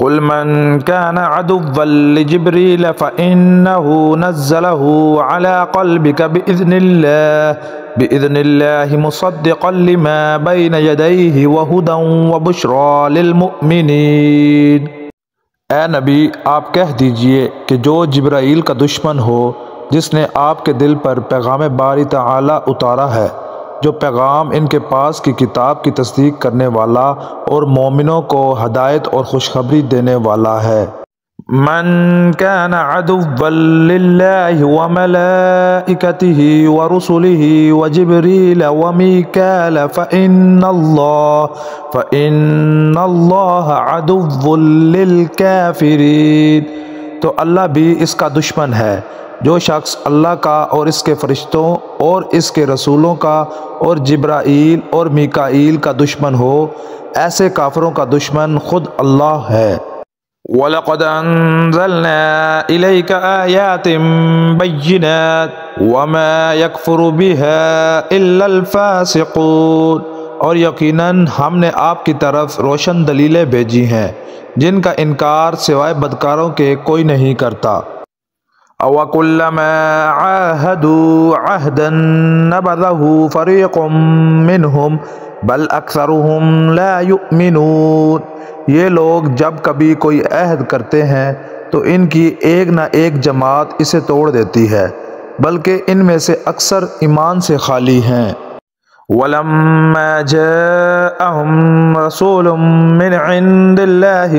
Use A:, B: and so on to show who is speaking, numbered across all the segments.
A: قل من كان عدوا لجبريل فإنه نزله على قلبك بإذن الله مصدقا لما بين يديه وهدى وبشرى للمؤمنين۔ اے نبی آپ کہہ دیجئے کہ جو جبرائیل کا دشمن ہو جس نے آپ کے دل پر پیغام باری تعالی اتارا ہے، جو پیغام ان کے پاس کی کتاب کی تصدیق کرنے والا اور مومنوں کو ہدایت اور خوشخبری دینے والا ہے۔ من كان عدوا لله وملائكته ورسله وجبريل وميكال فإن الله عدو للكافرين۔ تو اللہ بھی اس کا دشمن ہے۔ جو شخص اللہ کا اور اس کے فرشتوں اور اس کے رسولوں کا اور جبرائیل اور میکائیل کا دشمن ہو، ایسے کافروں کا دشمن خود اللہ ہے۔ وَلَقَدْ أَنزَلْنَا إِلَيْكَ آيَاتٍ بَيِّنَاتٍ وَمَا يَكْفُرُ بِهَا إِلَّا الْفَاسِقُونَ، اور یقیناً ہم نے آپ کی طرف روشن دلیلیں بھیجی ہیں جن کا انکار سوائے بدکاروں کے کوئی نہیں کرتا۔ أَوَكُلَّمَا عَاهَدُوا عَهْدًا نَبَذَهُ فَرِيقٌ مِّنْهُمْ بَلْ أَكْثَرُهُمْ لَا يُؤْمِنُونَ، یہ لوگ جب کبھی کوئی عہد کرتے ہیں تو ان کی ایک نہ ایک جماعت اسے توڑ دیتی ہے، بلکہ ان میں سے اکثر ایمان سے خالی ہیں۔ وَلَمَّا جَاءَهُمْ رَسُولٌ مِّنْ عِندِ اللَّهِ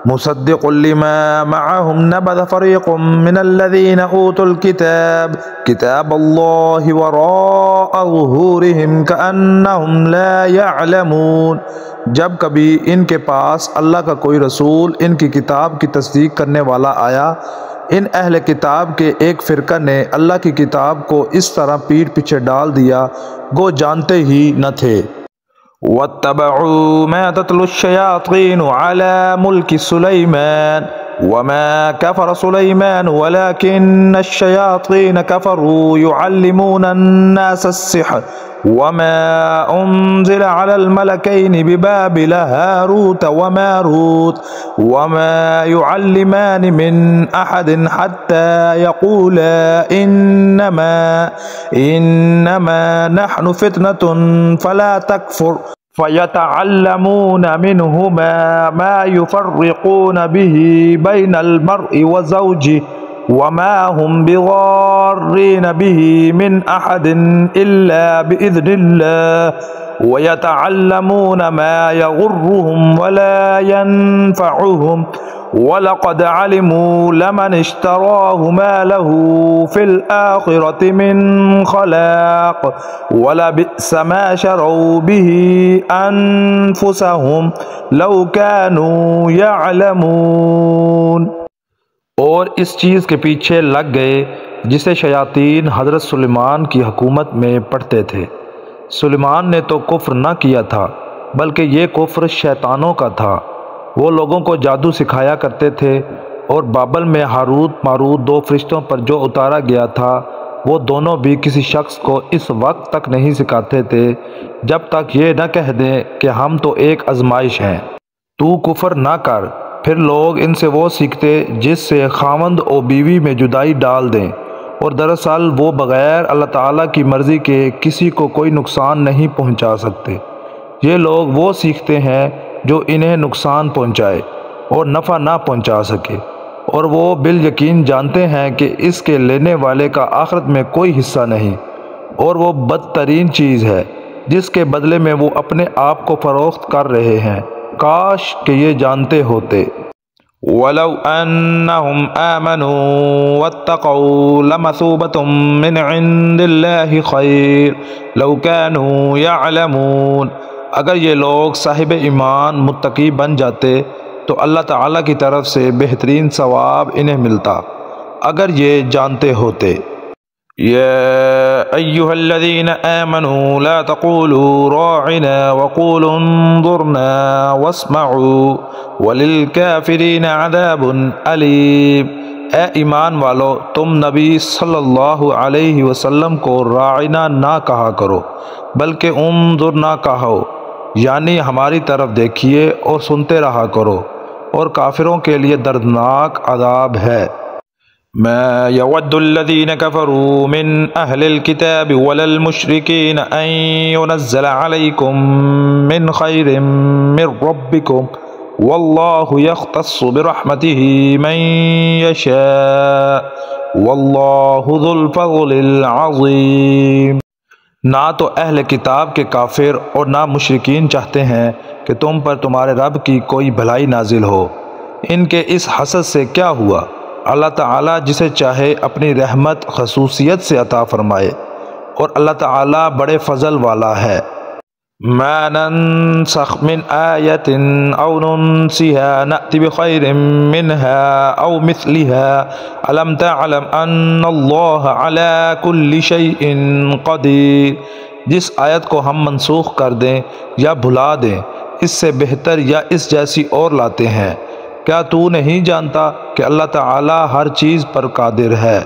A: مصدق لما معهم نبذ فريق من الذين أوتوا الكتاب كتاب الله وراء ظهورهم كأنهم لا يعلمون، جب کبھی ان کے پاس اللہ کا کوئی رسول ان کی کتاب کی تصدیق کرنے والا آیا، ان اہل کتاب کے ایک فرقہ نے اللہ کی کتاب کو اس طرح پیٹھ پیچھے ڈال دیا گو جانتے ہی نہ تھے۔ وَاتَّبَعُوا مَا تَتْلُو الشَّيَاطِينُ عَلَى مُلْكِ سُلَيْمَانَ وَمَا كَفَرَ سُلَيْمَانُ وَلَكِنَّ الشَّيَاطِينَ كَفَرُوا يُعَلِّمُونَ النَّاسَ السِّحْرَ وَمَا أُنزِلَ عَلَى الْمَلَكَيْنِ بِبَابِلَ هَارُوتَ وَمَارُوتَ وَمَا يُعَلِّمَانِ مِنْ أَحَدٍ حَتَّى يَقُولَا إِنَّمَا نَحْنُ فِتْنَةٌ فَلَا تَكْفُرْ فَيَتَعَلَّمُونَ مِنْهُمَا مَا يُفَرِّقُونَ بِهِ بَيْنَ الْمَرْءِ وَزَوْجِهِ وَمَا هُمْ بِضَارِّينَ بِهِ مِنْ أَحَدٍ إِلَّا بِإِذْنِ اللَّهِ وَيَتَعَلَّمُونَ مَا يَضُرُّهُمْ وَلَا يَنفَعُهُمْ وَلَقَدْ عَلِمُوا لَمَنِ اشْتَرَاهُ مَا لَهُ فِي الْآخِرَةِ مِنْ خَلَاقٍ وَلَبِئْسَ مَا شَرَوْا بِهِ أَنفُسَهُمْ لَوْ كَانُوا يَعْلَمُونَ۔ اور اس چیز کے پیچھے لگ گئے جسے شیاطین حضرت سلیمان کی حکومت میں پڑھتے تھے۔ سلیمان نے تو کفر نہ کیا تھا بلکہ یہ کفر شیطانوں کا تھا۔ وہ لوگوں کو جادو سکھایا کرتے تھے، اور بابل میں ہاروت ماروت دو فرشتوں پر جو اتارا گیا تھا وہ دونوں بھی کسی شخص کو اس وقت تک نہیں سکھاتے تھے جب تک یہ نہ کہہ دیں کہ ہم تو ایک آزمائش ہیں، تو کفر نہ کر۔ پھر لوگ ان سے وہ سیکھتے جس سے خاوند و بیوی میں جدائی ڈال دیں، اور دراصل وہ بغیر اللہ تعالیٰ کی مرضی کے کسی کو کوئی نقصان نہیں پہنچا سکتے۔ یہ لوگ وہ سیکھتے ہیں جو انہیں نقصان پہنچائے اور نفع نہ پہنچا سکے، اور وہ بالیقین جانتے ہیں کہ اس کے لینے والے کا آخرت میں کوئی حصہ نہیں، اور وہ بدترین چیز ہے جس کے بدلے میں وہ اپنے آپ کو فروخت کر رہے ہیں۔ کاش کہ یہ جانتے ہوتے۔ وَلَوْ أَنَّهُمْ آمَنُوا وَاتَّقَوْا لَمَثُوبَةٌ مِّنْ عِندِ اللَّهِ خَيْرٌ لَوْ كَانُوا يَعْلَمُونَ، اگر یہ لوگ صاحب ایمان متقی بن جاتے تو اللہ تعالیٰ کی طرف سے بہترین ثواب انہیں ملتا اگر یہ جانتے ہوتے۔ يا أيها الذين آمنوا لا تقولوا راعنا وقولوا انظرنا واسمعوا وللكافرين عذاب أليم، اے ایمان والو تم نبی صلی اللہ علیہ وسلم کو راعنا نہ کہا کرو بلکہ انظرنا کہو، یعنی ہماری طرف دیکھیے اور سنتے رہا کرو، اور کافروں کے لیے دردناک عذاب ہے۔ ما يود الذين كفروا من أهل الكتاب ولا المشركين أن ينزل عليكم من خير من ربكم والله يختص برحمته من يشاء والله ذو الفضل العظيم۔ نہ تو اہل کتاب کے کافر اور نہ مشرکین چاہتے ہیں کہ تم پر تمہارے رب کی کوئی بھلائی نازل ہو۔ ان کے اس حسد سے کیا ہوا؟ اللہ تعالیٰ جسے چاہے اپنی رحمت خصوصیت سے عطا فرمائے، اور اللہ تعالیٰ بڑے فضل والا ہے۔ ما ننسخ من آیت او ننسها نأتی بخیر منها او مثلها الم تعلم ان اللہ علی کل شیء قدیر۔ جس آیت کو ہم منسوخ کر دیں یا بھلا دیں، اس سے بہتر یا اس جیسی اور لاتے ہیں، کیا تو نہیں جانتا کہ اللہ تعالی ہر چیز پر قادر ہے؟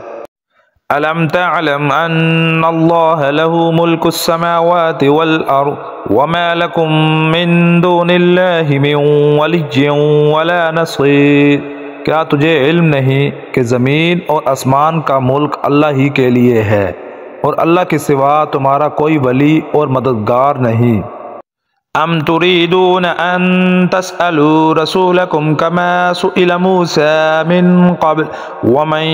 A: ألم تعلم أن الله له ملك السماوات والأرض وما لكم من دون الله من ولي ولا نصير۔ کیا تجھے علم نہیں کہ زمین اور آسمان کا ملک اللہ ہی کے لیے ہے، اور اللہ کے سوا تمہارا کوئی ولی اور مددگار نہیں؟ ام تريدون ان تسألوا رسولكم كما سئل موسى من قبل ومن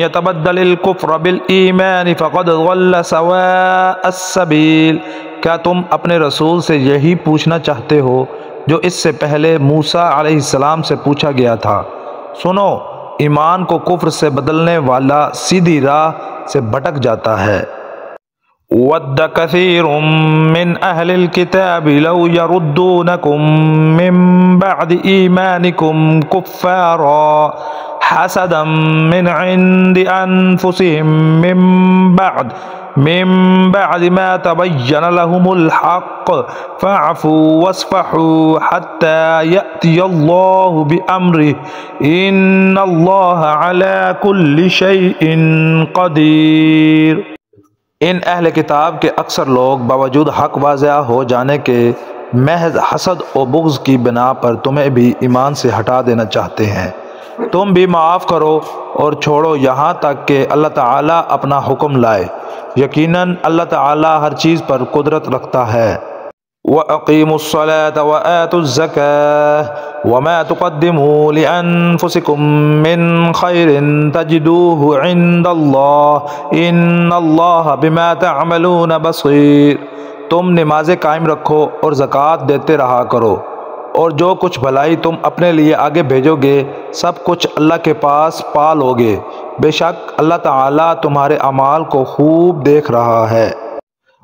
A: يتبدل الكفر بالإيمان فقد ضل سواء السبيل۔ کیا تم اپنے رسول سے یہی پوچھنا چاہتے ہو جو اس سے پہلے موسیٰ علیہ السلام سے پوچھا گیا تھا؟ سنو، ایمان کو کفر سے بدلنے والا سیدھی راہ سے بھٹک جاتا ہے۔ وَدَّ كَثِيرٌ مِّنْ أَهْلِ الْكِتَابِ لَوْ يَرُدُّونَكُم مِّن بَعْدِ إِيمَانِكُمْ كُفَّارًا حَسَدًا مِّنْ عِندِ أَنفُسِهِم مِّن بَعْدِ مَا تَبَيَّنَ لَهُمُ الْحَقُّ فَاعْفُوا وَاصْفَحُوا حَتَّى يَأْتِيَ اللَّهُ بِأَمْرِهِ إِنَّ اللَّهَ عَلَى كُلِّ شَيْءٍ قَدِيرٌ۔ ان اہل کتاب کے اکثر لوگ باوجود حق واضح ہو جانے کے محض حسد و بغض کی بنا پر تمہیں بھی ایمان سے ہٹا دینا چاہتے ہیں۔ تم بھی معاف کرو اور چھوڑو یہاں تک کہ اللہ تعالیٰ اپنا حکم لائے، یقیناً اللہ تعالیٰ ہر چیز پر قدرت رکھتا ہے۔ وَأَقِيمُوا الصَّلَاةَ وَآتُوا الزَّكَاةَ وَمَا تُقَدِّمُوا لِأَنفُسِكُم مِّن خَيْرٍ تَجِدُوهُ عِندَ اللَّهِ إِنَّ اللَّهَ بِمَا تَعْمَلُونَ بَصِيرٌ۔ تم نمازیں قائم رکھو اور زکوٰۃ دیتے رہا کرو، اور جو کچھ بھلائی تم اپنے لیے آگے بھیجو گے سب کچھ اللہ کے پاس پا لو گے، بے شک اللہ تعالیٰ تمہارے اعمال کو خوب دیکھ رہا ہے۔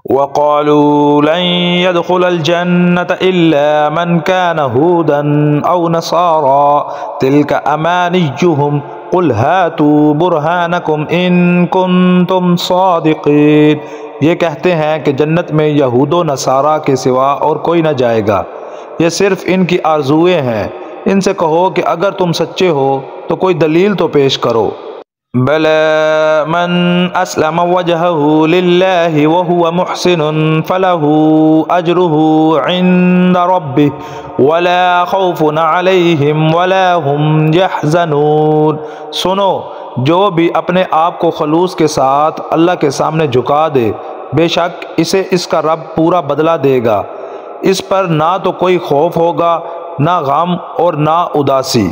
A: وَقَالُوا لَن يَدْخُلَ الْجَنَّةَ إِلَّا مَنْ كَانَ هُودًا أَوْ نَصَارَىٰ تِلْكَ أَمَانِيُّهُمْ قُلْ هَاتُوا بُرْهَانَكُمْ إِن كُنتُمْ صَادِقِينَ۔ یہ کہتے ہیں کہ جنت میں یہود و نصارہ کے سوا اور کوئی نہ جائے گا، یہ صرف ان کی آرزوئیں ہیں۔ ان سے کہو کہ اگر تم سچے ہو تو کوئی دلیل تو پیش کرو۔ بَلَىٰ مَنْ أَسْلَمَ وَجْهَهُ لِلَّهِ وَهُوَ مُحْسِنٌ فَلَهُ أَجْرُهُ عِندَ رَبِّهِ وَلَا خَوْفٌ عَلَيْهِمْ وَلَا هُمْ يَحْزَنُونَ۔ سنو، جو بھی اپنے آپ کو خلوص کے ساتھ اللہ کے سامنے جھکا دے، بے شک اسے اس کا رب پورا بدلہ دے گا، اس پر نہ تو کوئی خوف ہوگا، نہ غم اور نہ اداسی۔